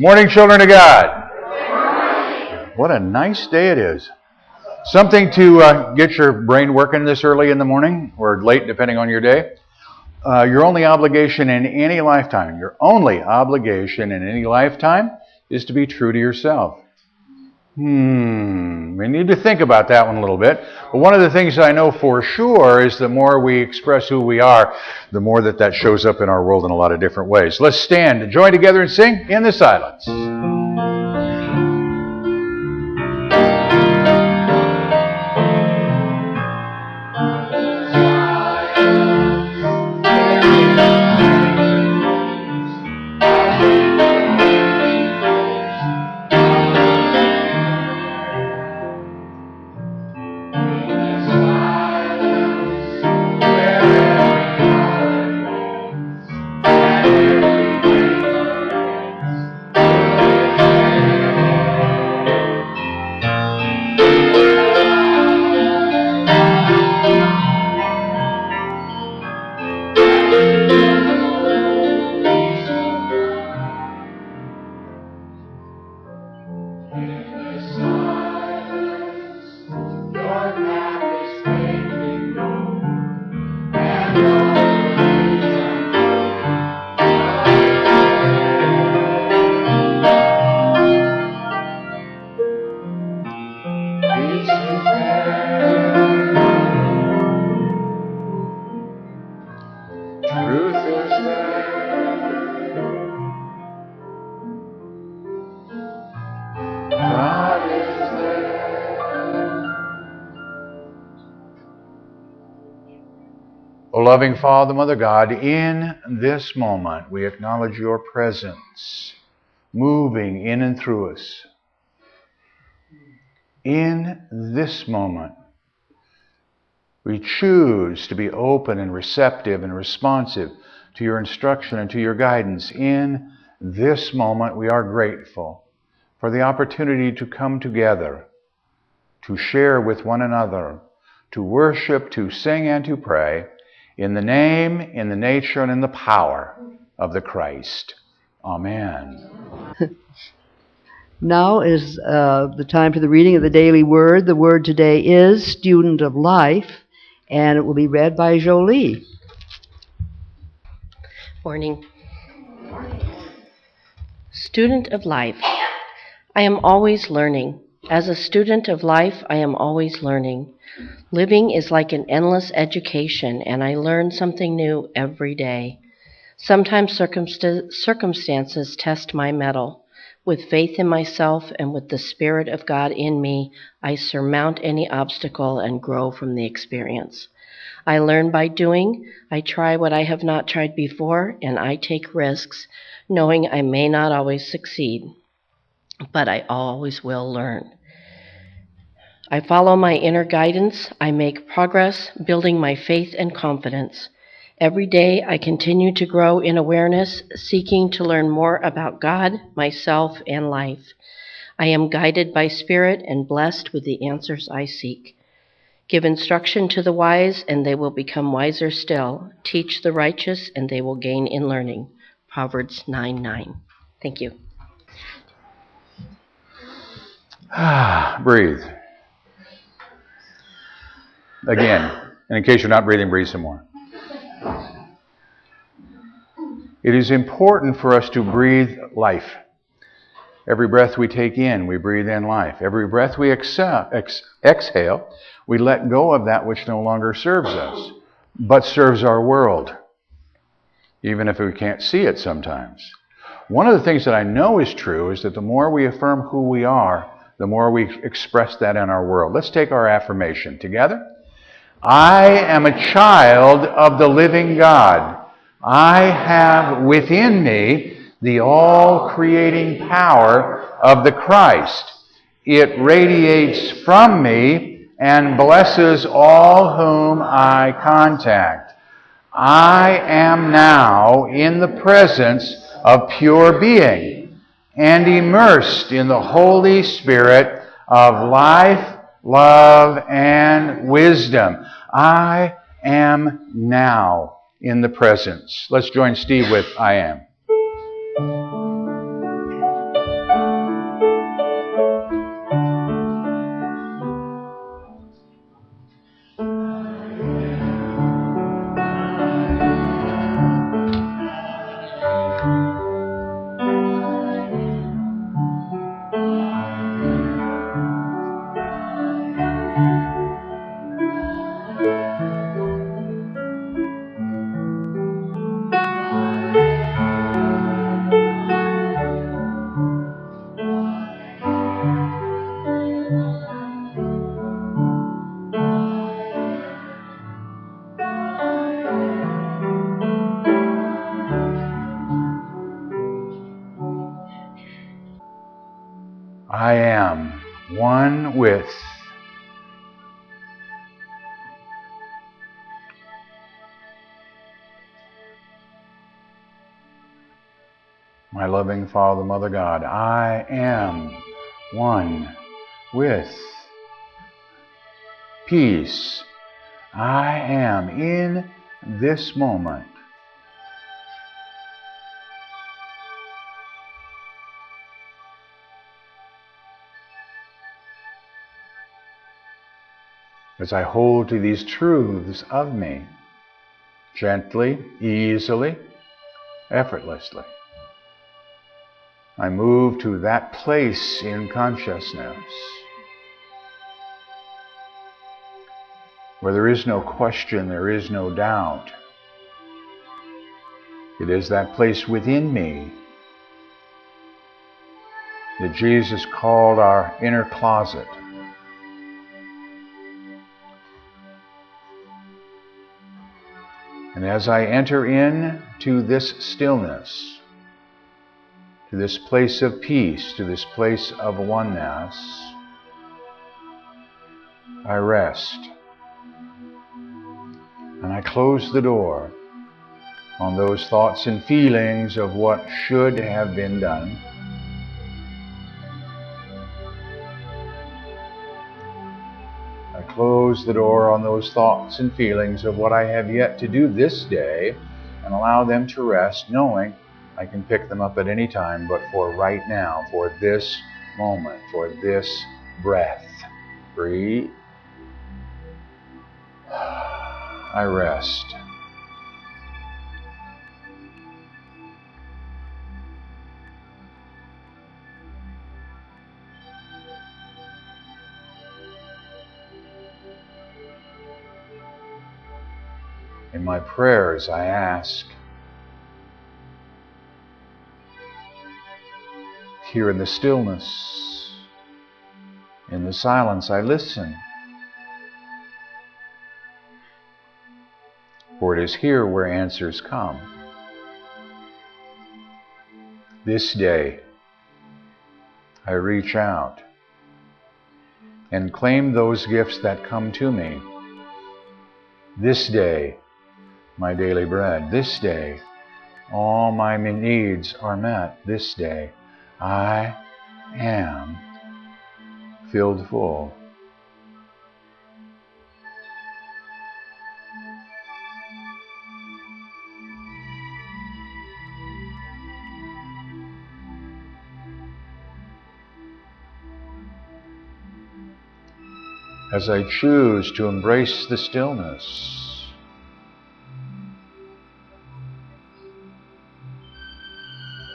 Morning, children of God. What a nice day it is. Something to get your brain working this early in the morning, or late, depending on your day. Your only obligation in any lifetime, is to be true to yourself. We need to think about that one a little bit. But one of the things I know for sure is the more we express who we are, the more that shows up in our world in a lot of different ways. Let's stand and join together and sing in the silence. O loving Father, Mother God, in this moment we acknowledge your presence moving in and through us. In this moment, we choose to be open and receptive and responsive to your instruction and to your guidance. In this moment, we are grateful for the opportunity to come together, to share with one another, to worship, to sing, and to pray in the name, in the nature, and in the power of the Christ. Amen. Now is the time for the reading of the daily word. The word today is Student of Life, and it will be read by Jolie. Morning. Student of life. I am always learning. As a student of life, I am always learning. Living is like an endless education, and I learn something new every day. Sometimes circumstances test my mettle. With faith in myself and with the Spirit of God in me, I surmount any obstacle and grow from the experience. I learn by doing. I try what I have not tried before, and I take risks, knowing I may not always succeed, but I always will learn. I follow my inner guidance. I make progress, building my faith and confidence. Every day I continue to grow in awareness, seeking to learn more about God, myself, and life. I am guided by Spirit and blessed with the answers I seek. Give instruction to the wise, and they will become wiser still. Teach the righteous, and they will gain in learning. Proverbs 9:9. Thank you. Breathe. Again, and in case you're not breathing, breathe some more. It is important for us to breathe life. Every breath we take in, we breathe in life. Every breath we exhale, we let go of that which no longer serves us, but serves our world, even if we can't see it sometimes. One of the things that I know is true is that the more we affirm who we are, the more we express that in our world. Let's take our affirmation together. I am a child of the living God. I have within me the all-creating power of the Christ. It radiates from me and blesses all whom I contact. I am now in the presence of pure being and immersed in the Holy Spirit of life, love, and wisdom. I am now in the presence. Let's join Steve with I am. I am one with my loving Father, Mother God. I am one with peace. I am in this moment. As I hold to these truths of me, gently, easily, effortlessly, I move to that place in consciousness where there is no question, there is no doubt. It is that place within me that Jesus called our inner closet. And as I enter into this stillness, to this place of peace, to this place of oneness, I rest. And I close the door on those thoughts and feelings of what should have been done. I close the door on those thoughts and feelings of what I have yet to do this day and allow them to rest, knowing I can pick them up at any time, but for right now, for this moment, for this breath. Breathe. I rest. In my prayers, I ask, here in the stillness, in the silence, I listen. For it is here where answers come. This day, I reach out and claim those gifts that come to me. This day, my daily bread. This day, all my needs are met. This day, I am filled full. As I choose to embrace the stillness,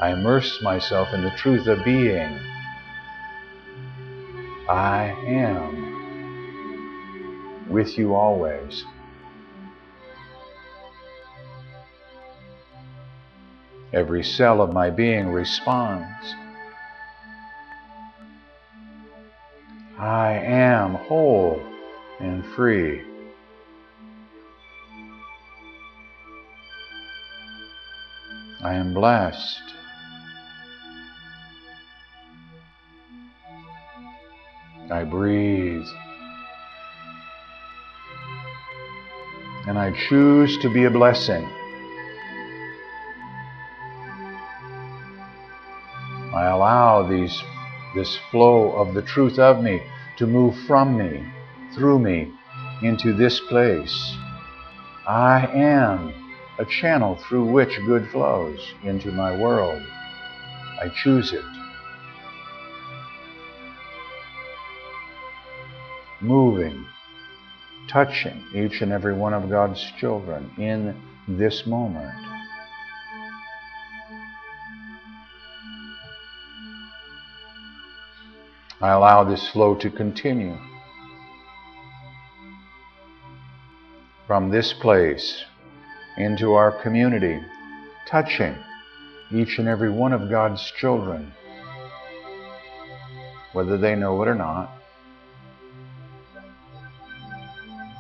I immerse myself in the truth of being. I am with you always. Every cell of my being responds. I am whole and free. I am blessed. I breathe. And I choose to be a blessing. I allow this flow of the truth of me to move from me, through me, into this place. I am a channel through which good flows into my world. I choose it. Moving, touching each and every one of God's children in this moment. I allow this flow to continue from this place into our community, touching each and every one of God's children, whether they know it or not.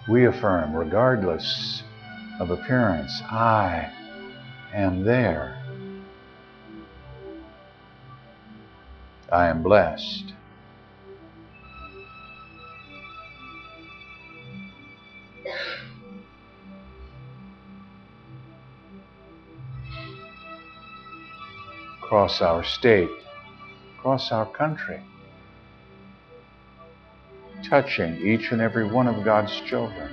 We affirm, regardless of appearance, I am there. I am blessed. across our state, across our country, touching each and every one of God's children.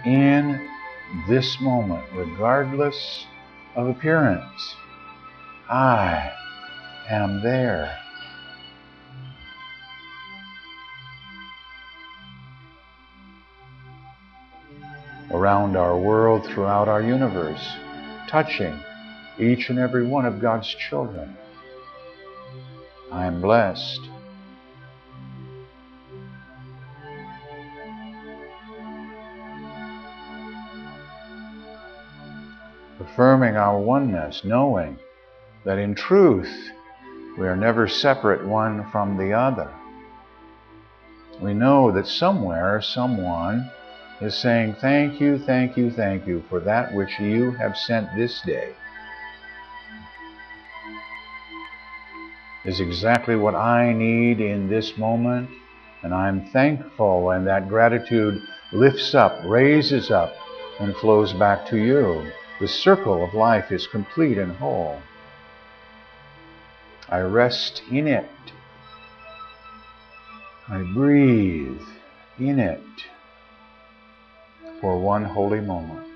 In this moment, regardless of appearance, I am there. Around our world, throughout our universe, touching each and every one of God's children. I am blessed. Affirming our oneness, knowing that in truth we are never separate one from the other. We know that somewhere someone is saying, thank you, thank you, thank you for that which you have sent this day. Is exactly what I need in this moment, and I'm thankful, and that gratitude lifts up, raises up, and flows back to you. The circle of life is complete and whole. I rest in it. I breathe in it for one holy moment.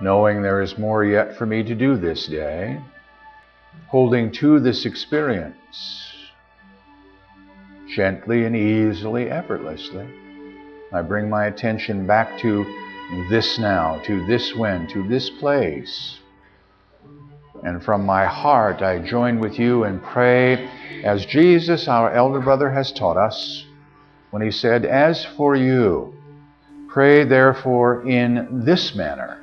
Knowing there is more yet for me to do this day, holding to this experience, gently and easily, effortlessly, I bring my attention back to this now, to this when, to this place. And from my heart I join with you and pray as Jesus, our elder brother, has taught us when he said, as for you, pray therefore in this manner.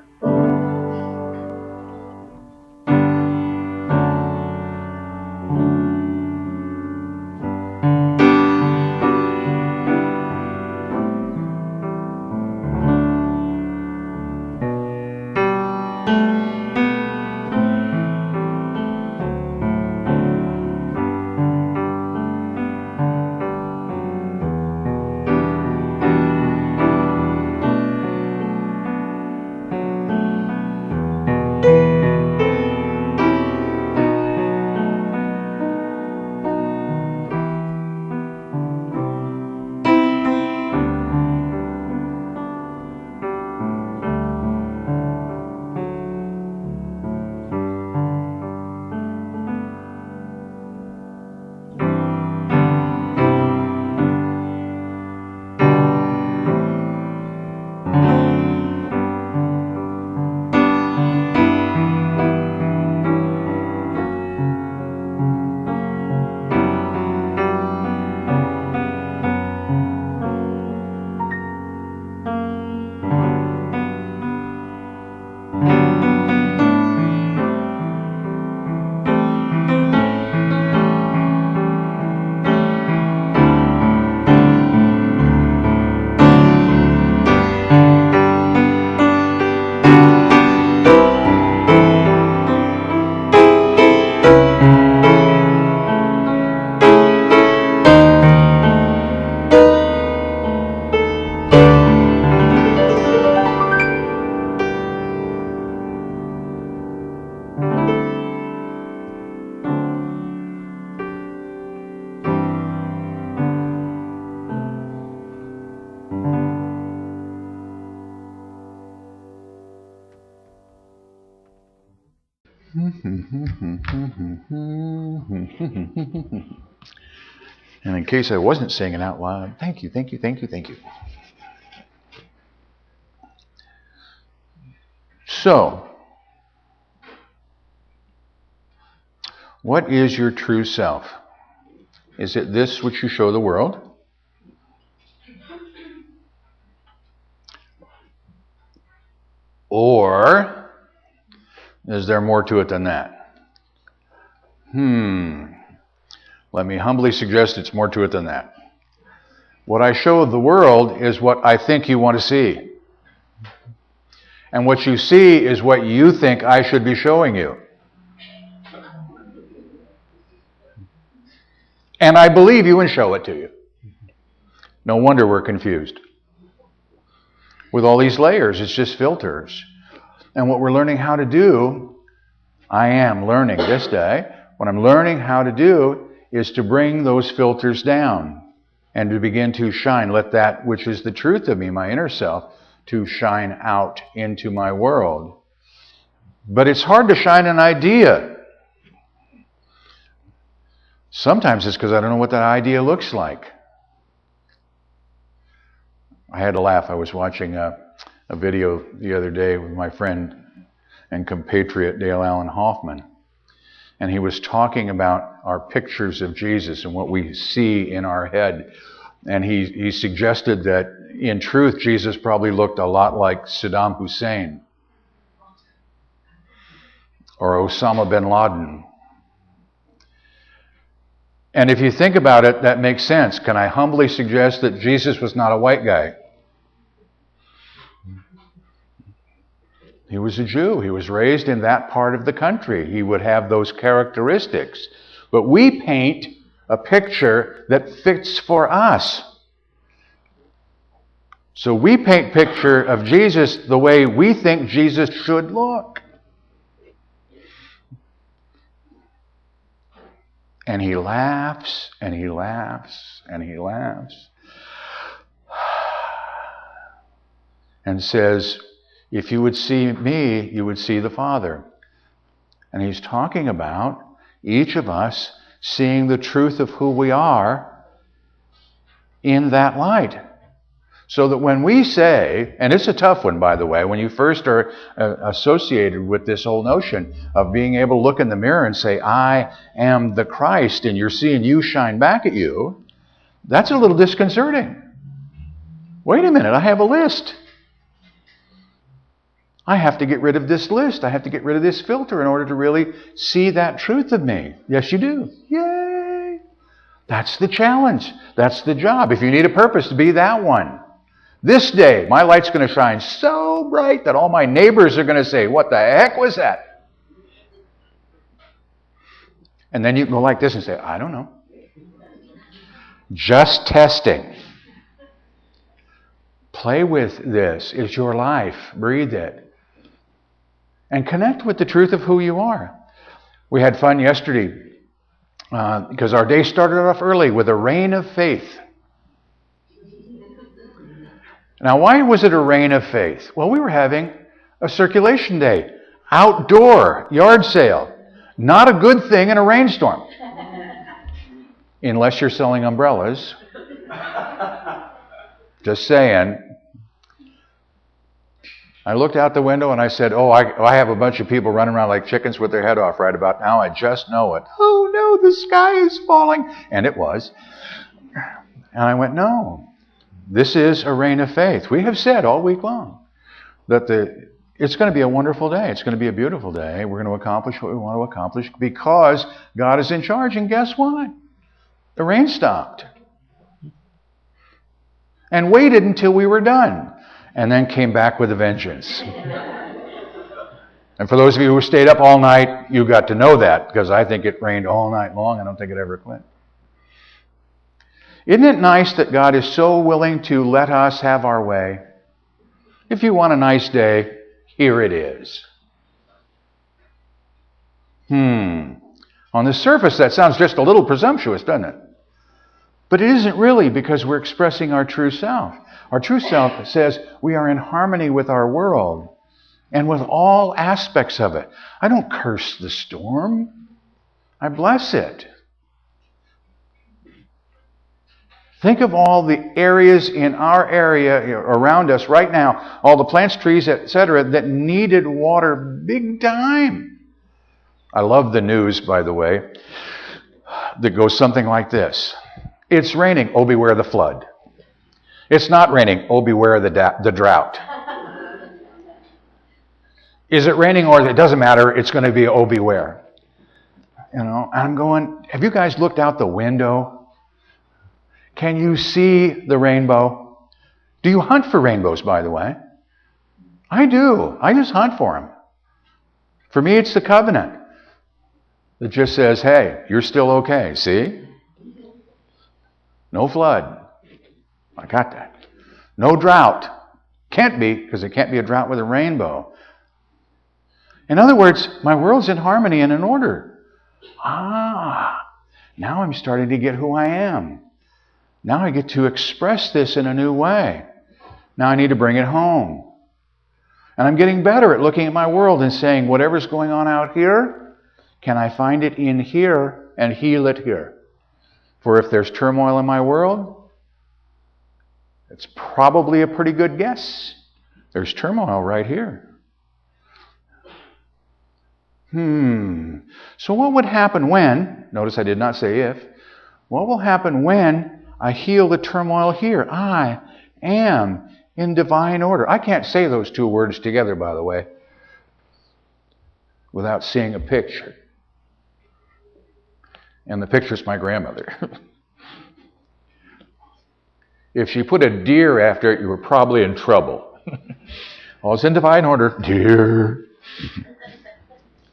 And in case I wasn't saying it out loud, thank you, thank you, thank you, thank you. So, what is your true self? Is it this which you show the world? Or is there more to it than that? Let me humbly suggest it's more to it than that. What I show the world is what I think you want to see. And what you see is what you think I should be showing you. And I believe you and show it to you. No wonder we're confused. With all these layers, it's just filters. And what we're learning how to do, I am learning this day, what I'm learning how to do is to bring those filters down and to begin to shine. Let that which is the truth of me, my inner self, to shine out into my world. But it's hard to shine an idea. Sometimes it's because I don't know what that idea looks like. I had to laugh. I was watching a video the other day with my friend and compatriot Dale Allen Hoffman. And he was talking about our pictures of Jesus and what we see in our head. And he suggested that in truth, Jesus probably looked a lot like Saddam Hussein or Osama bin Laden. And if you think about it, that makes sense. Can I humbly suggest that Jesus was not a white guy? He was a Jew. He was raised in that part of the country. He would have those characteristics. But we paint a picture that fits for us. So we paint a picture of Jesus the way we think Jesus should look. And he laughs, and he laughs, and he laughs. And says, if you would see me, you would see the Father. And he's talking about each of us seeing the truth of who we are in that light. So that when we say, and it's a tough one, by the way, when you first are associated with this whole notion of being able to look in the mirror and say, I am the Christ, and you're seeing you shine back at you, that's a little disconcerting. Wait a minute, I have a list. I have to get rid of this list. I have to get rid of this filter in order to really see that truth of me. Yes, you do. Yay! That's the challenge. That's the job. If you need a purpose, to be that one. This day, my light's going to shine so bright that all my neighbors are going to say, what the heck was that? And then you can go like this and say, I don't know. Just testing. Play with this. It's your life. Breathe it. And connect with the truth of who you are. We had fun yesterday because our day started off early with a rain of faith. Now, why was it a rain of faith? Well, we were having a circulation day, outdoor yard sale. Not a good thing in a rainstorm. Unless you're selling umbrellas. Just saying. I looked out the window and I said, I have a bunch of people running around like chickens with their head off right about now. I just know it. Oh no, the sky is falling. And it was. And I went, no. This is a rain of faith. We have said all week long that it's going to be a wonderful day. It's going to be a beautiful day. We're going to accomplish what we want to accomplish because God is in charge. And guess what? The rain stopped. And waited until we were done. And then came back with a vengeance. And for those of you who stayed up all night, you got to know that because I think it rained all night long. I don't think it ever quit. Isn't it nice that God is so willing to let us have our way? If you want a nice day, here it is. On the surface, that sounds just a little presumptuous, doesn't it? But it isn't really because we're expressing our true self. Our true self says we are in harmony with our world. and with all aspects of it. I don't curse the storm. I bless it. Think of all the areas in our area around us right now, all the plants, trees, etc., that needed water big time. I love the news, by the way, that goes something like this. It's raining, oh beware the flood. It's not raining, oh beware the drought. Is it raining or it doesn't matter, it's going to be oh beware. You know, I'm going, have you guys looked out the window? Can you see the rainbow? Do you hunt for rainbows, by the way? I do. I just hunt for them. For me, it's the covenant that just says, hey, you're still okay. See? No flood. I got that. No drought. Can't be, because it can't be a drought with a rainbow. In other words, my world's in harmony and in order. Now I'm starting to get who I am. Now I get to express this in a new way. Now I need to bring it home. And I'm getting better at looking at my world and saying, whatever's going on out here, can I find it in here and heal it here? For if there's turmoil in my world, it's probably a pretty good guess. There's turmoil right here. So what would happen when, notice I did not say if, what will happen when I heal the turmoil here? I am in divine order. I can't say those two words together, by the way, without seeing a picture. And the picture's my grandmother. If she put a deer after it, you were probably in trouble. Oh, it's in divine order. Deer.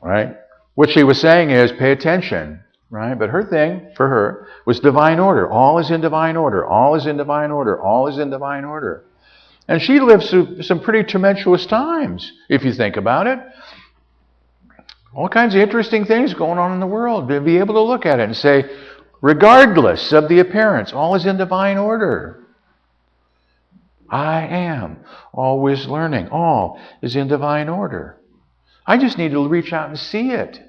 Right? What she was saying is, pay attention. Right? But her thing, for her, was divine order. All is in divine order. All is in divine order. All is in divine order. And she lived through some pretty tumultuous times, if you think about it. All kinds of interesting things going on in the world. To be able to look at it and say, regardless of the appearance, all is in divine order. I am always learning. All is in divine order. I just need to reach out and see it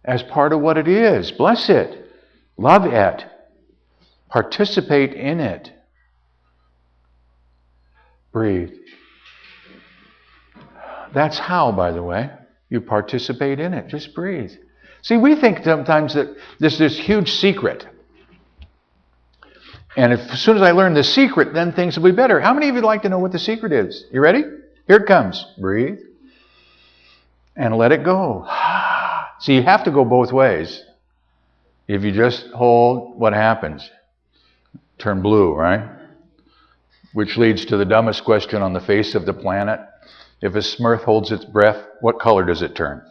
as part of what it is. Bless it. Love it. Participate in it. Breathe. That's how, by the way, you participate in it. Just breathe. See, we think sometimes that there's this huge secret. And as soon as I learn the secret, then things will be better. How many of you would like to know what the secret is? You ready? Here it comes. Breathe. And let it go. See, you have to go both ways. If you just hold, what happens? Turn blue, right? Which leads to the dumbest question on the face of the planet. If a Smurf holds its breath, what color does it turn?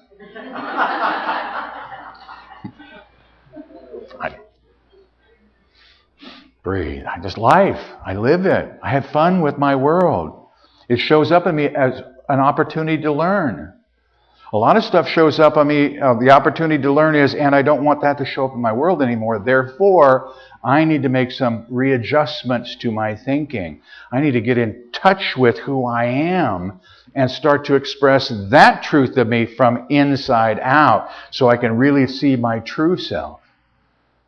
Breathe. I just life. I live it. I have fun with my world. It shows up in me as an opportunity to learn. A lot of stuff shows up on me. The opportunity to learn is, and I don't want that to show up in my world anymore. Therefore, I need to make some readjustments to my thinking. I need to get in touch with who I am and start to express that truth of me from inside out so I can really see my true self.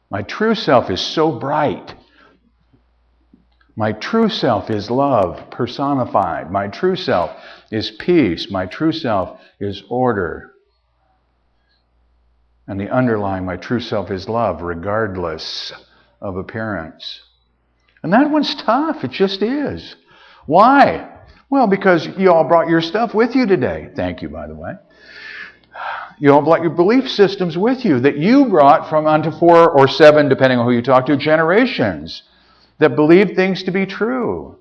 My true self is so bright. My true self is love personified. My true self is peace. My true self is order. And the underlying, my true self is love, regardless of appearance. And that one's tough. It just is. Why? Well, because you all brought your stuff with you today. Thank you, by the way. You all brought your belief systems with you that you brought from unto 4 or 7, depending on who you talk to, generations that believe things to be true.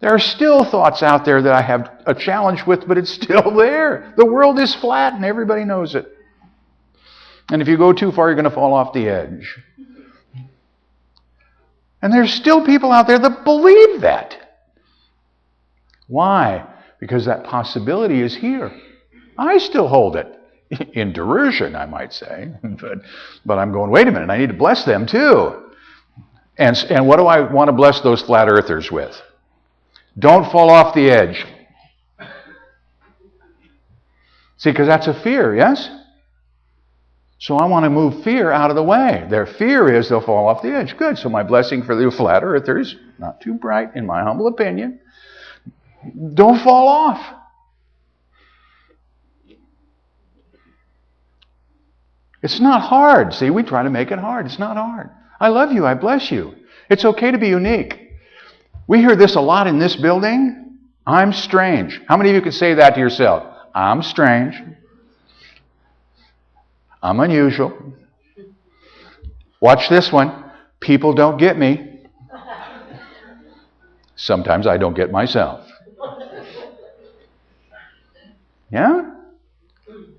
There are still thoughts out there that I have a challenge with, but it's still there. The world is flat and everybody knows it. And if you go too far, you're going to fall off the edge. And there's still people out there that believe that. Why? Because that possibility is here. I still hold it. In derision, I might say. But I'm going, wait a minute, I need to bless them too. And what do I want to bless those flat earthers with? Don't fall off the edge. See, because that's a fear, yes? So I want to move fear out of the way. Their fear is they'll fall off the edge. Good. So my blessing for the flat earthers, not too bright in my humble opinion, don't fall off. It's not hard. See, we try to make it hard. It's not hard. I love you. I bless you. It's okay to be unique. We hear this a lot in this building. I'm strange. How many of you could say that to yourself? I'm strange. I'm unusual. Watch this one. People don't get me. Sometimes I don't get myself. Yeah?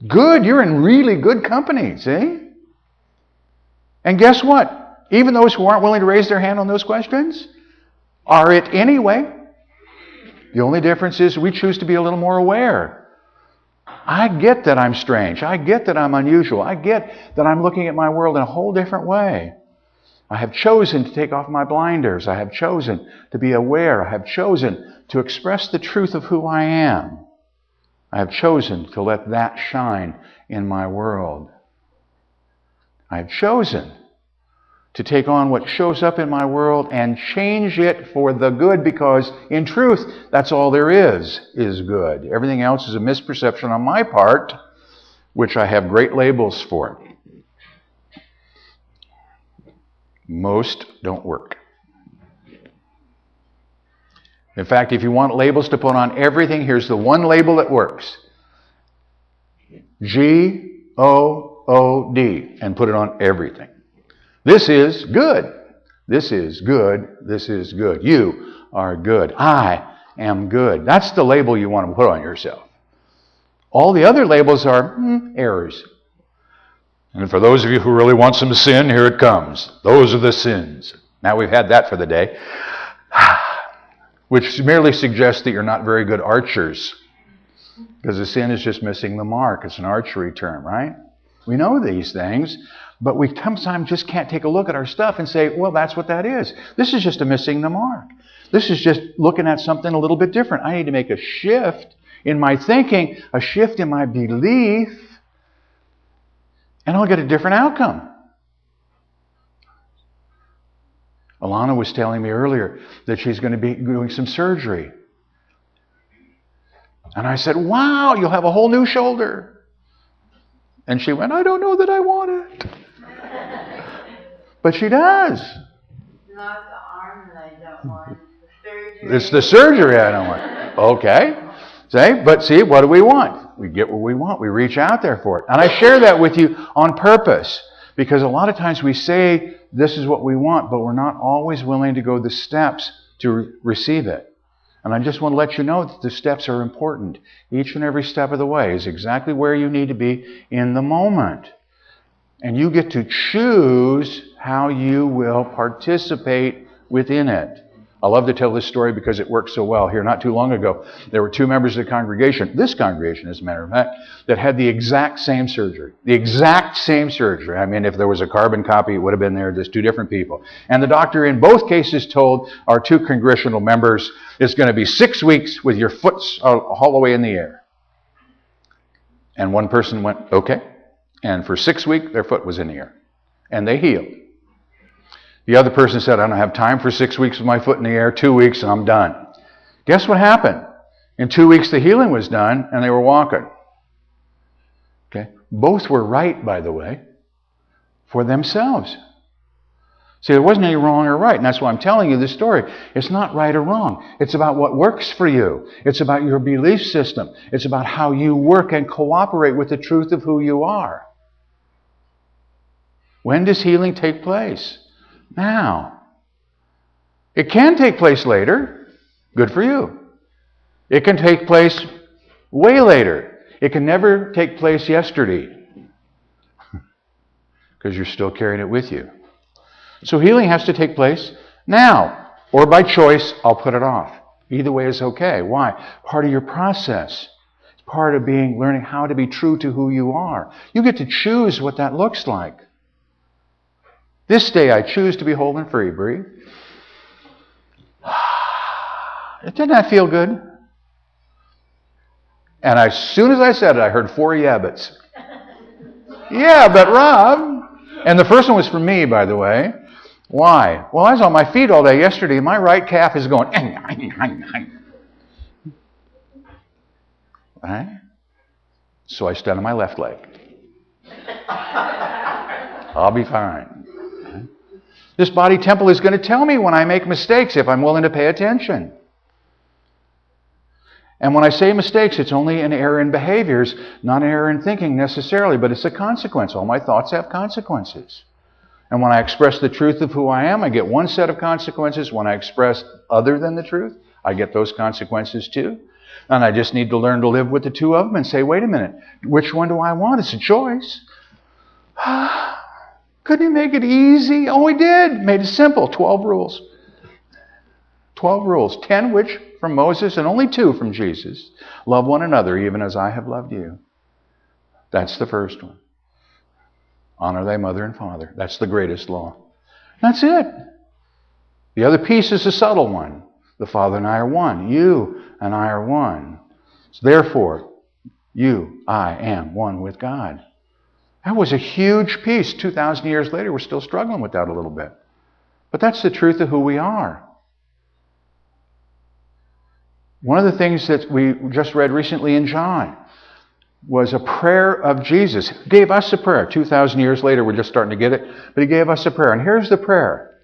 Good. You're in really good company, see? And guess what? Even those who aren't willing to raise their hand on those questions are it anyway. The only difference is we choose to be a little more aware. I get that I'm strange. I get that I'm unusual. I get that I'm looking at my world in a whole different way. I have chosen to take off my blinders. I have chosen to be aware. I have chosen to express the truth of who I am. I have chosen to let that shine in my world. I have chosen to take on what shows up in my world and change it for the good, because in truth, that's all there is good. Everything else is a misperception on my part, which I have great labels for. Most don't work. In fact, if you want labels to put on everything, here's the one label that works. G-O-O-D, and put it on everything. This is good. This is good. This is good. You are good. I am good. That's the label you want to put on yourself. All the other labels are errors. And for those of you who really want some sin, here it comes. Those are the sins. Now we've had that for the day. Which merely suggests that you're not very good archers. Because the sin is just missing the mark. It's an archery term, right? We know these things, but we sometimes just can't take a look at our stuff and say, well, that's what that is. This is just a missing the mark. This is just looking at something a little bit different. I need to make a shift in my thinking, a shift in my belief, and I'll get a different outcome. Alana was telling me earlier that she's going to be doing some surgery. And I said, wow, you'll have a whole new shoulder. And she went, I don't know that I want it. But she does. Not the arm that I don't want. The surgery. It's the surgery I don't want. Okay. See, what do we want? We get what we want. We reach out there for it. And I share that with you on purpose. Because a lot of times we say this is what we want, but we're not always willing to go the steps to receive it. And I just want to let you know that the steps are important. Each and every step of the way is exactly where you need to be in the moment. And you get to choose how you will participate within it. I love to tell this story because it works so well. Here, not too long ago, there were two members of the congregation, this congregation as a matter of fact, that had the exact same surgery. The exact same surgery. I mean, if there was a carbon copy, it would have been there, just two different people. And the doctor in both cases told our two congressional members, it's going to be 6 weeks with your foot all the way in the air. And one person went, okay. And for 6 weeks, their foot was in the air. And they healed. The other person said, I don't have time for 6 weeks with my foot in the air, 2 weeks, and I'm done. Guess what happened? In 2 weeks, the healing was done, and they were walking. Okay? Both were right, by the way, for themselves. See, there wasn't any wrong or right, and that's why I'm telling you this story. It's not right or wrong. It's about what works for you. It's about your belief system. It's about how you work and cooperate with the truth of who you are. When does healing take place? Now. It can take place later. Good for you. It can take place way later. It can never take place yesterday. Because you're still carrying it with you. So healing has to take place now. Or by choice, I'll put it off. Either way is okay. Why? Part of your process. It's part of learning how to be true to who you are. You get to choose what that looks like. This day I choose to be whole and free. Breathe. Doesn't that feel good? And as soon as I said it, I heard 4 yeah-buts. Yeah, but Rob. And the first one was for me, by the way. Why? Well, I was on my feet all day yesterday. My right calf is going. Right? So I stood on my left leg. I'll be fine. Right? This body temple is going to tell me when I make mistakes if I'm willing to pay attention. And when I say mistakes, it's only an error in behaviors, not an error in thinking necessarily, but it's a consequence. All my thoughts have consequences. And when I express the truth of who I am, I get one set of consequences. When I express other than the truth, I get those consequences too. And I just need to learn to live with the two of them and say, wait a minute, which one do I want? It's a choice. Couldn't he make it easy? Oh, he did. Made it simple. 12 rules. 12 rules. 10 which from Moses and only 2 from Jesus. Love one another even as I have loved you. That's the first one. Honor thy mother and father. That's the greatest law. That's it. The other piece is a subtle one. The Father and I are one. You and I are one. So therefore, I am one with God. That was a huge piece. 2,000 years later, we're still struggling with that a little bit. But that's the truth of who we are. One of the things that we just read recently in John was a prayer of Jesus. He gave us a prayer. 2,000 years later, we're just starting to get it. But he gave us a prayer. And here's the prayer.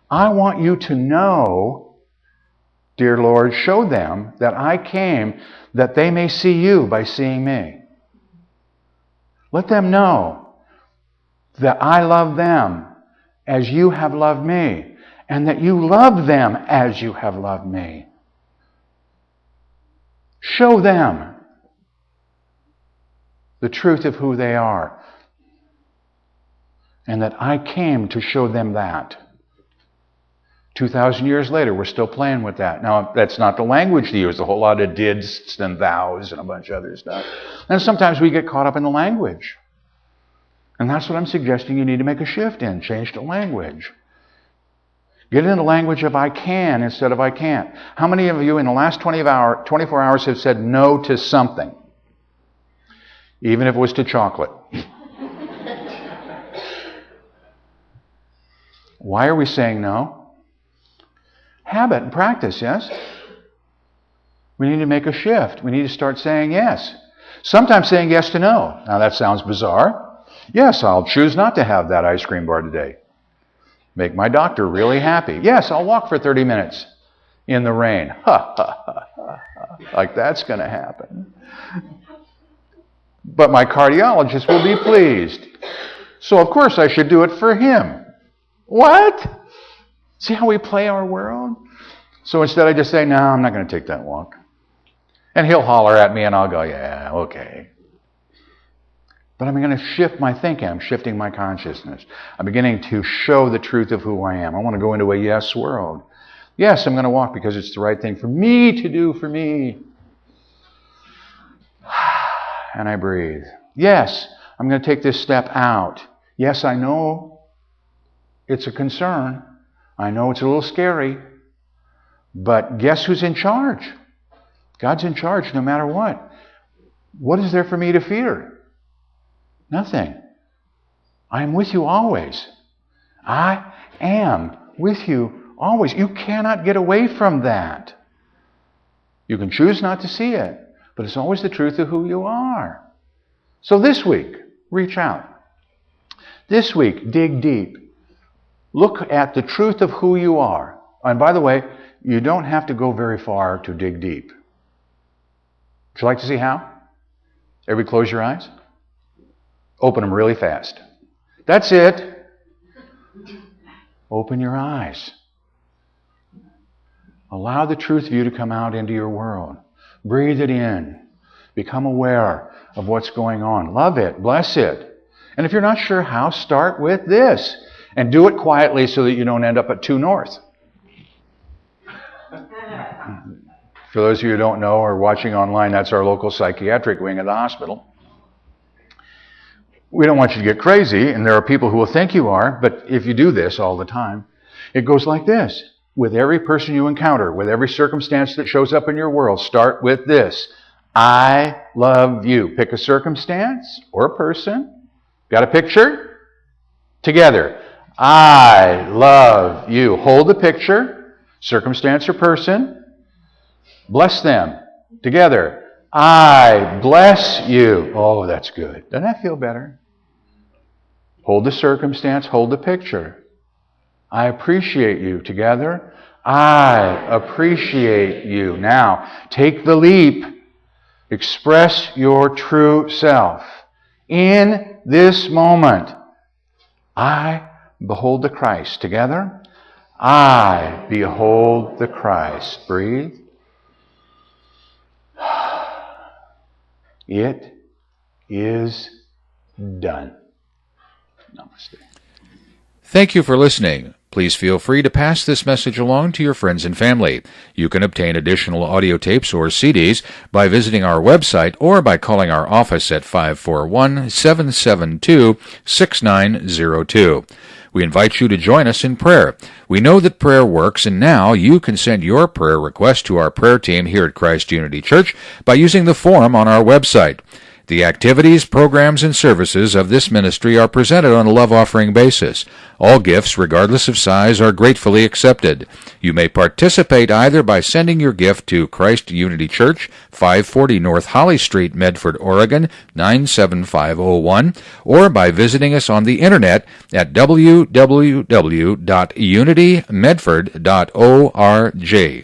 I want you to know, dear Lord, show them that I came that they may see you by seeing me. Let them know that I love them as you have loved me, and that you love them as you have loved me. Show them the truth of who they are, and that I came to show them that. 2,000 years later, we're still playing with that. Now, that's not the language to use. A whole lot of dids and thous and a bunch of other stuff. And sometimes we get caught up in the language. And that's what I'm suggesting you need to make a shift in. Change the language. Get in the language of I can instead of I can't. How many of you in the last 24 hours have said no to something? Even if it was to chocolate. Why are we saying no? Habit and practice, yes? We need to make a shift. We need to start saying yes. Sometimes saying yes to no. Now that sounds bizarre. Yes, I'll choose not to have that ice cream bar today. Make my doctor really happy. Yes, I'll walk for 30 minutes in the rain. Ha, ha, ha, ha, ha. Like that's going to happen. But my cardiologist will be pleased. So of course I should do it for him. What? See how we play our world? So instead I just say, no, I'm not going to take that walk. And he'll holler at me and I'll go, yeah, okay. But I'm going to shift my thinking. I'm shifting my consciousness. I'm beginning to show the truth of who I am. I want to go into a yes world. Yes, I'm going to walk because it's the right thing for me to do for me. And I breathe. Yes, I'm going to take this step out. Yes, I know it's a concern. I know it's a little scary. But guess who's in charge? God's in charge no matter what. What is there for me to fear? Nothing. I am with you always. I am with you always. You cannot get away from that. You can choose not to see it, but it's always the truth of who you are. So this week, reach out. This week, dig deep. Look at the truth of who you are. And by the way, you don't have to go very far to dig deep. Would you like to see how? Everybody close your eyes. Open them really fast. That's it. Open your eyes. Allow the truth of you to come out into your world. Breathe it in. Become aware of what's going on. Love it. Bless it. And if you're not sure how, start with this. And do it quietly so that you don't end up at 2 North. For those of you who don't know or watching online, that's our local psychiatric wing of the hospital. We don't want you to get crazy, and there are people who will think you are, but if you do this all the time, it goes like this. With every person you encounter, with every circumstance that shows up in your world, start with this. I love you. Pick a circumstance or a person. Got a picture? Together. I love you. Hold the picture, circumstance or person. Bless them. Together. I bless you. Oh, that's good. Doesn't that feel better? Hold the circumstance, hold the picture. I appreciate you. Together. I appreciate you. Now, take the leap. Express your true self. In this moment, I behold the Christ. Together. I behold the Christ. Breathe. It is done. Namaste. Thank you for listening. Please feel free to pass this message along to your friends and family. You can obtain additional audio tapes or CDs by visiting our website or by calling our office at 541-772-6902. We invite you to join us in prayer. We know that prayer works, and now you can send your prayer request to our prayer team here at Christ Unity Church by using the form on our website. The activities, programs, and services of this ministry are presented on a love offering basis. All gifts, regardless of size, are gratefully accepted. You may participate either by sending your gift to Christ Unity Church, 540 North Holly Street, Medford, Oregon, 97501, or by visiting us on the internet at www.unitymedford.org.